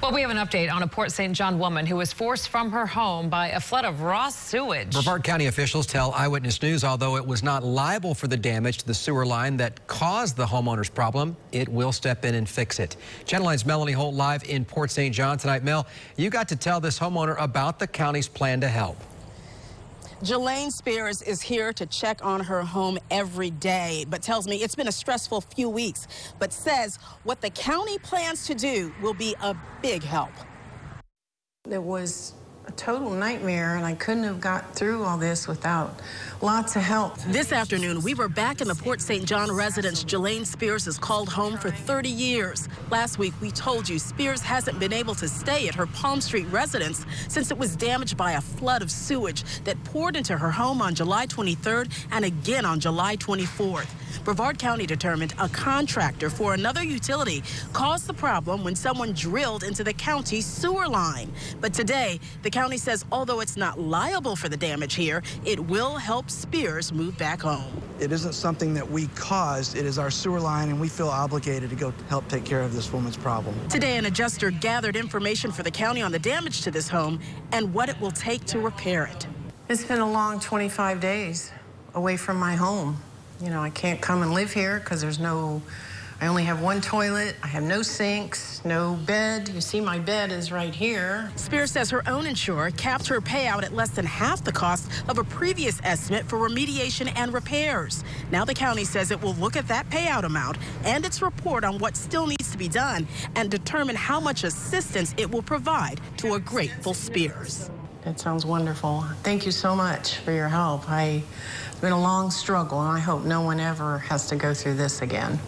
Well, we have an update on a Port St. John woman who was forced from her home by a flood of raw sewage. Brevard County officials tell Eyewitness News, although it was not liable for the damage to the sewer line that caused the homeowner's problem, it will step in and fix it. Channel 9's Melanie Holt live in Port St. John tonight. Mel, you got to tell this homeowner about the county's plan to help. Jelaine Spears is here to check on her home every day, but tells me it's been a stressful few weeks, but says what the county plans to do will be a big help. It was a total nightmare, and I couldn't have got through all this without lots of help. This afternoon, we were back in the Port St. John residence Jelaine Spears has called home for 30 years. Last week, we told you Spears hasn't been able to stay at her Palm Street residence since it was damaged by a flood of sewage that poured into her home on July 23rd and again on July 24th. Brevard County determined a contractor for another utility caused the problem when someone drilled into the county's sewer line. But today, the county says although it's not liable for the damage here, it will help Spears move back home. It isn't something that we caused. It is our sewer line, and we feel obligated to go help take care of this woman's problem. Today, an adjuster gathered information for the county on the damage to this home and what it will take to repair it. It's been a long 25 days away from my home. You know, I can't come and live here because I only have one toilet, I have no sinks, no bed. You see my bed is right here. Spears says her own insurer capped her payout at less than half the cost of a previous estimate for remediation and repairs. Now the county says it will look at that payout amount and its report on what still needs to be done and determine how much assistance it will provide to a grateful Spears. That sounds wonderful. Thank you so much for your help. It's been a long struggle, and I hope no one ever has to go through this again.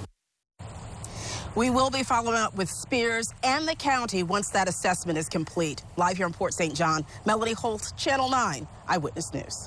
We will be following up with Spears and the county once that assessment is complete. Live here in Port St. John, Melanie Holt, Channel 9 Eyewitness News.